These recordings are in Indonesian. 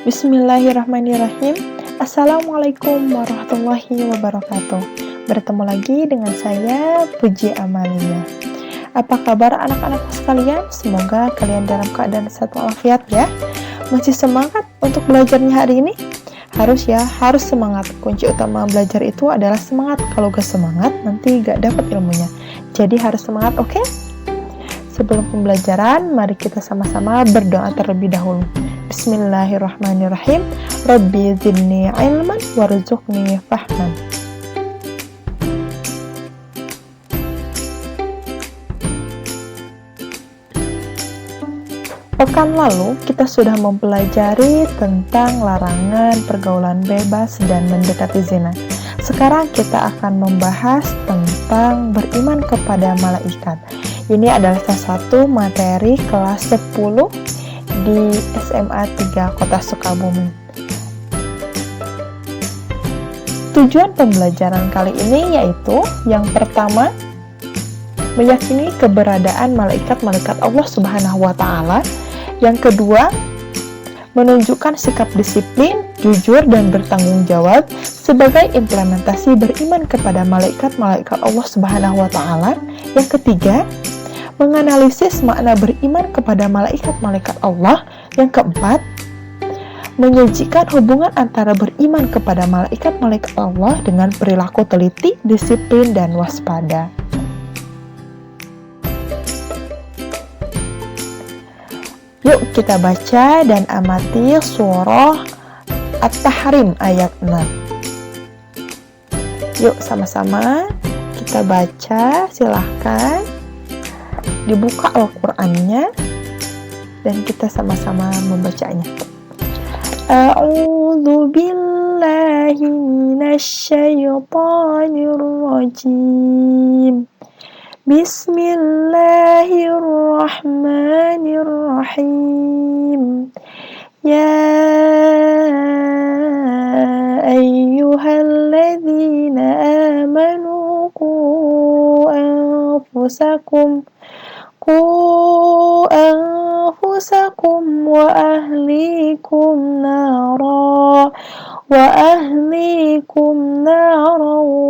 Bismillahirrahmanirrahim. Assalamualaikum warahmatullahi wabarakatuh. Bertemu lagi dengan saya, Puji Amalia. Apa kabar anak-anakku sekalian? Semoga kalian dalam keadaan sehat walafiat ya. Masih semangat untuk belajarnya hari ini? Harus semangat. Kunci utama belajar itu adalah semangat. Kalau gak semangat, nanti gak dapat ilmunya. Jadi harus semangat, oke? Sebelum pembelajaran, mari kita sama-sama berdoa terlebih dahulu. Bismillahirrahmanirrahim. Rabbi zidni ilman warzuqni fahman. Pekan lalu kita sudah mempelajari tentang larangan pergaulan bebas dan mendekati zina. Sekarang kita akan membahas tentang beriman kepada malaikat. Ini adalah salah satu materi kelas 10 di SMA 3 Kota Sukabumi. Tujuan pembelajaran kali ini yaitu yang pertama, meyakini keberadaan malaikat-malaikat Allah Subhanahu wa Ta'ala. Yang kedua, menunjukkan sikap disiplin, jujur, dan bertanggung jawab sebagai implementasi beriman kepada malaikat-malaikat Allah Subhanahu wa Ta'ala. Yang ketiga, menganalisis makna beriman kepada malaikat-malaikat Allah. Yang keempat, menyajikan hubungan antara beriman kepada malaikat-malaikat Allah dengan perilaku teliti, disiplin, dan waspada. Yuk kita baca dan amati surah At-Tahrim ayat 6. Yuk sama-sama kita baca, silahkan dibuka Al-Qur'annya dan kita sama-sama membacanya. A'udzu billahi minasyaitonir rajim. Bismillahirrahmanirrahim. Ya ayyuhalladzina amanu qu anfusakum wa ahlikum nara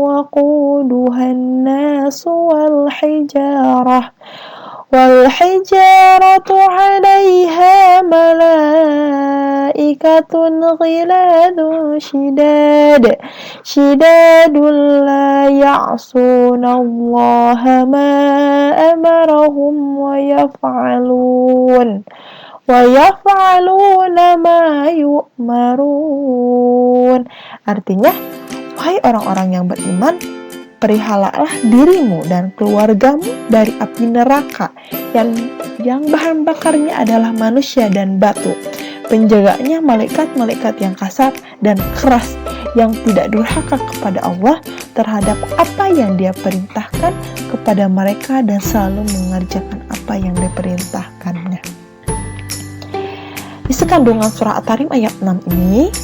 waquduha an-nas wal hijaratu 'alayha malaikatun ghiladun shidadun la ya'suna Allaha ma amarahum wa yaf'aluna ma yu'marun. Artinya, wahai orang-orang yang beriman, perihalalah dirimu dan keluargamu dari api neraka yang bahan bakarnya adalah manusia dan batu. Penjaganya malaikat-malaikat yang kasar dan keras, yang tidak durhaka kepada Allah terhadap apa yang Dia perintahkan kepada mereka dan selalu mengerjakan apa yang diperintahkannya. Isi kandungan surah At-Tahrim ayat 6 ini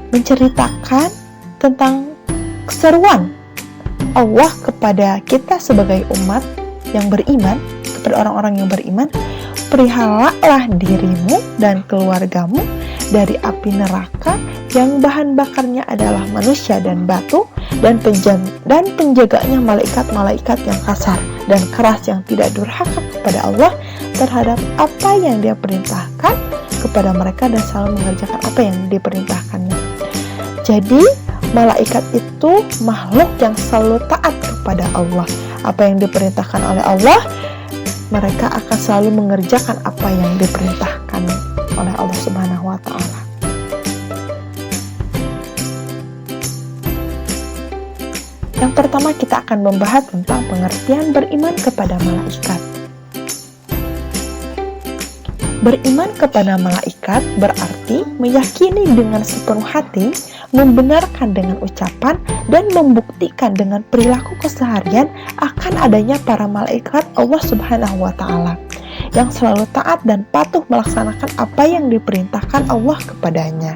menceritakan tentang keseruan Allah kepada kita sebagai umat yang beriman, kepada orang-orang yang beriman, perihalalah dirimu dan keluargamu dari api neraka yang bahan bakarnya adalah manusia dan batu, dan penjaganya malaikat-malaikat yang kasar dan keras yang tidak durhaka kepada Allah terhadap apa yang Dia perintahkan kepada mereka dan selalu mengerjakan apa yang diperintahkannya. Jadi malaikat itu makhluk yang selalu taat kepada Allah. Apa yang diperintahkan oleh Allah, mereka akan selalu mengerjakan apa yang diperintahkan oleh Allah Subhanahu wa Ta'ala. Yang pertama kita akan membahas tentang pengertian beriman kepada malaikat. Beriman kepada malaikat berarti meyakini dengan sepenuh hati, membenarkan dengan ucapan, dan membuktikan dengan perilaku keseharian akan adanya para malaikat Allah Subhanahu wa Ta'ala yang selalu taat dan patuh melaksanakan apa yang diperintahkan Allah kepadanya.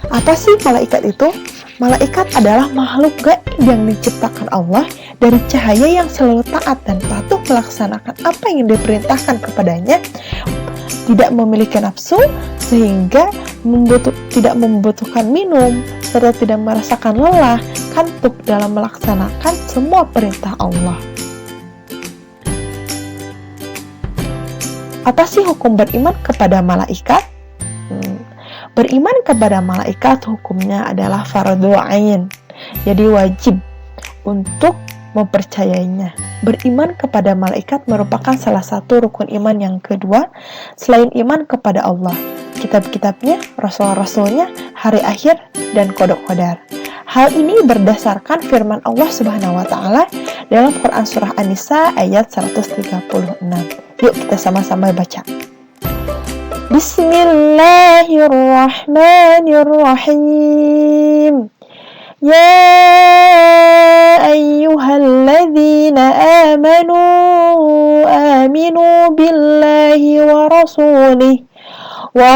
Apa sih malaikat itu? Malaikat adalah makhluk gaib yang diciptakan Allah dari cahaya yang selalu taat dan patuh melaksanakan apa yang diperintahkan kepadanya, tidak memiliki nafsu sehingga tidak membutuhkan minum, serta tidak merasakan lelah, kantuk dalam melaksanakan semua perintah Allah. Apa sih hukum beriman kepada malaikat? Beriman kepada malaikat hukumnya adalah fardhu ain, jadi wajib untuk mempercayainya. Beriman kepada malaikat merupakan salah satu rukun iman yang kedua selain iman kepada Allah, kitab-kitabnya, rasul-rasulnya, hari akhir, dan qada-qadar. Hal ini berdasarkan firman Allah Subhanahu wa taala dalam Quran surah An-Nisa ayat 136. Yuk kita sama-sama baca. Bismillahirrahmanirrahim. Ya ayyuhalladzina amanu aminu billahi wa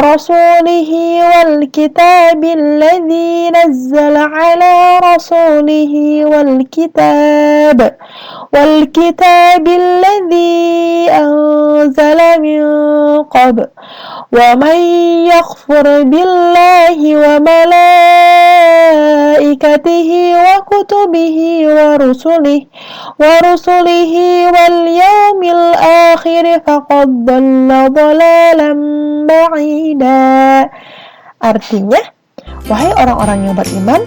rasulihi wal kitabil ladzi nazzala ala rasulihi wal kitabil ladzi anzala min qabl wa man yakfur billahi wa malaikatihi wa kutubihi wa rusulihi wal yawmil akhir faqad dhalla dhalalan ba'ida. Artinya, wahai orang-orang yang beriman,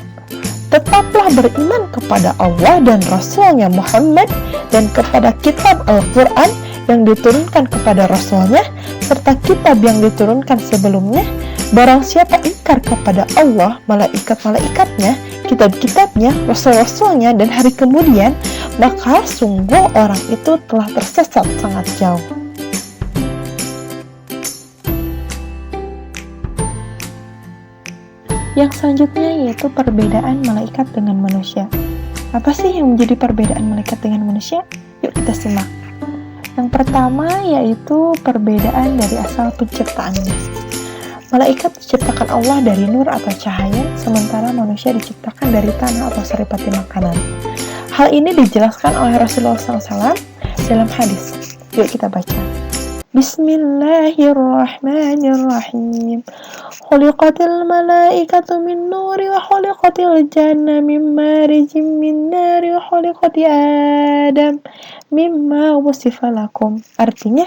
tetaplah beriman kepada Allah dan Rasulnya Muhammad dan kepada kitab Al-Quran yang diturunkan kepada Rasulnya serta kitab yang diturunkan sebelumnya. Barang siapa ingkar kepada Allah, malaikat-malaikatnya, kitab-kitabnya, rasul-rasulnya, dan hari kemudian, maka sungguh orang itu telah tersesat sangat jauh. Yang selanjutnya yaitu perbedaan malaikat dengan manusia. Apa sih yang menjadi perbedaan malaikat dengan manusia? Yuk kita simak. Yang pertama yaitu perbedaan dari asal penciptaannya. Malaikat diciptakan Allah dari nur atau cahaya, sementara manusia diciptakan dari tanah atau seripati makanan. Hal ini dijelaskan oleh Rasulullah SAW dalam hadis. Yuk kita baca. Bismillahirrahmanirrahim. Khuliqatil malaikatu min nuri wa khuliqatil janna min marijim min nari wa khuliqati Adam mimma wusifa lakum. Artinya,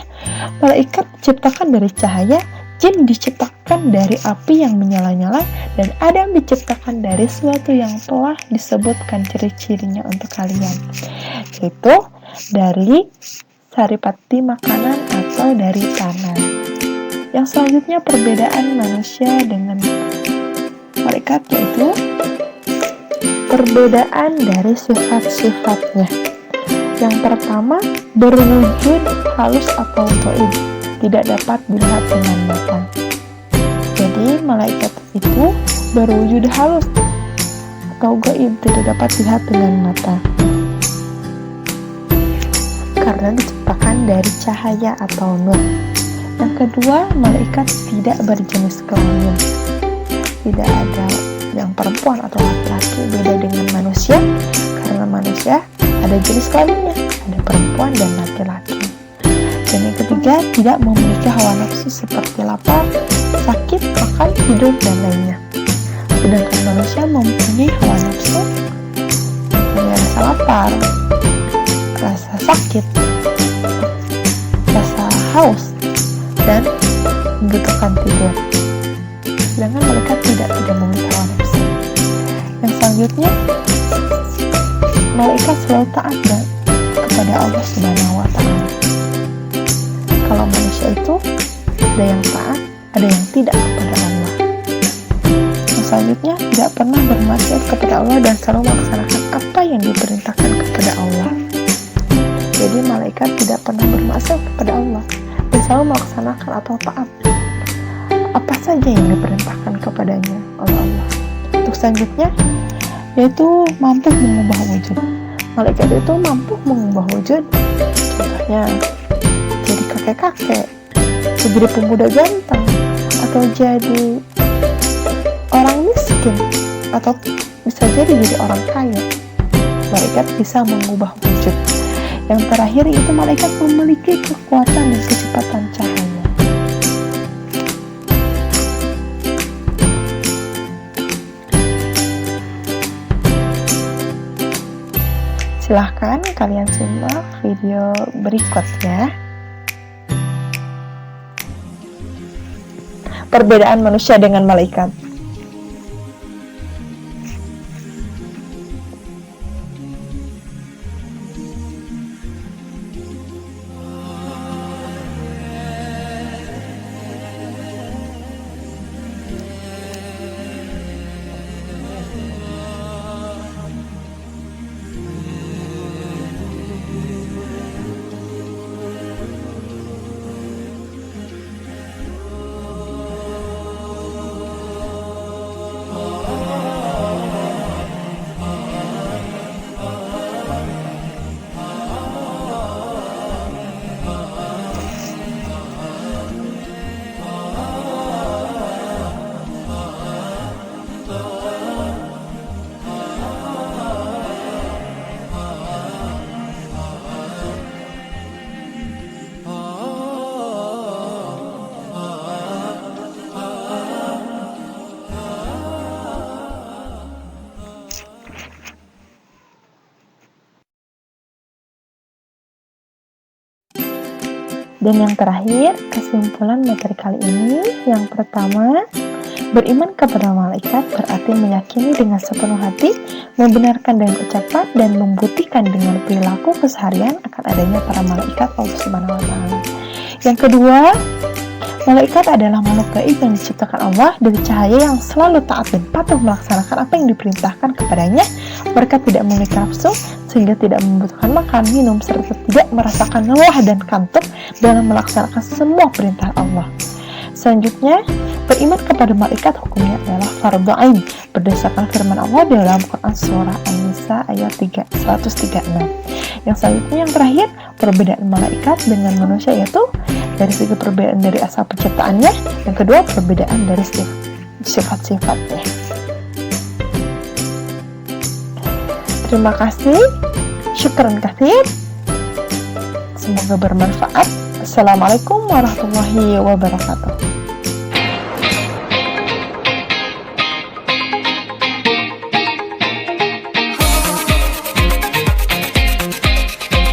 malaikat diciptakan dari cahaya, jin diciptakan dari api yang menyala-nyala, dan Adam diciptakan dari sesuatu yang telah disebutkan ciri-cirinya untuk kalian, yaitu dari saripati makanan atau dari tanah. Yang selanjutnya perbedaan manusia dengan malaikat yaitu perbedaan dari sifat-sifatnya. Yang pertama, berwujud halus atau gaib, tidak dapat dilihat dengan mata. Jadi malaikat itu berwujud halus atau gaib, tidak dapat dilihat dengan mata, karena diciptakan dari cahaya atau nur. Yang kedua, malaikat tidak berjenis kelamin, tidak ada yang perempuan atau laki-laki, beda dengan manusia, karena manusia ada jenis kelaminnya, ada perempuan dan laki-laki. Dan yang ketiga, tidak memiliki hawa nafsu seperti lapar, sakit, makan, tidur, dan lainnya. Sedangkan manusia mempunyai hawa nafsu, mempunyai rasa lapar, rasa sakit, rasa haus, dan membutuhkan tidur. Sedangkan malaikat tidak memiliki hawa nafsu. Yang selanjutnya, malaikat selalu taat kepada Allah Subhanahu wa taala. Kalau manusia itu ada yang taat, ada yang tidak kepada Allah. Yang selanjutnya, tidak pernah bermaksiat kepada Allah dan selalu melaksanakan apa yang diperintahkan kepada Allah. Jadi malaikat tidak pernah bermaksiat kepada Allah dan selalu melaksanakan atau taat apa saja yang diperintahkan kepadanya oleh Allah. Untuk selanjutnya yaitu mampu mengubah wujud. Malaikat itu mampu mengubah wujud, contohnya jadi kakek-kakek, jadi pemuda ganteng, atau jadi orang miskin, atau bisa bisa jadi orang kaya. Malaikat bisa mengubah wujud. Yang terakhir itu malaikat memiliki kekuatan dan kecepatan cahaya. Silahkan kalian simak video berikutnya. Perbedaan manusia dengan malaikat. Dan yang terakhir, kesimpulan materi kali ini, yang pertama, beriman kepada malaikat berarti meyakini dengan sepenuh hati, membenarkan dengan ucapan, dan membuktikan dengan perilaku keseharian akan adanya para malaikat Allah Subhanahu wa Ta'ala. Yang kedua, malaikat adalah makhluk gaib yang diciptakan Allah dari cahaya yang selalu taat dan patuh melaksanakan apa yang diperintahkan kepadanya. Mereka tidak memiliki nafsu sehingga tidak membutuhkan makan, minum, serta tidak merasakan lelah dan kantuk dalam melaksanakan semua perintah Allah. Selanjutnya, beriman kepada malaikat hukumnya adalah fardhu ain berdasarkan firman Allah dalam Quran surah An-Nisa ayat 136. Yang selanjutnya, yang terakhir, perbedaan malaikat dengan manusia yaitu dari segi perbedaan dari asal penciptaannya, yang kedua perbedaan dari sifat-sifatnya. Terima kasih, syukran katsir. Semoga bermanfaat. Assalamualaikum warahmatullahi wabarakatuh.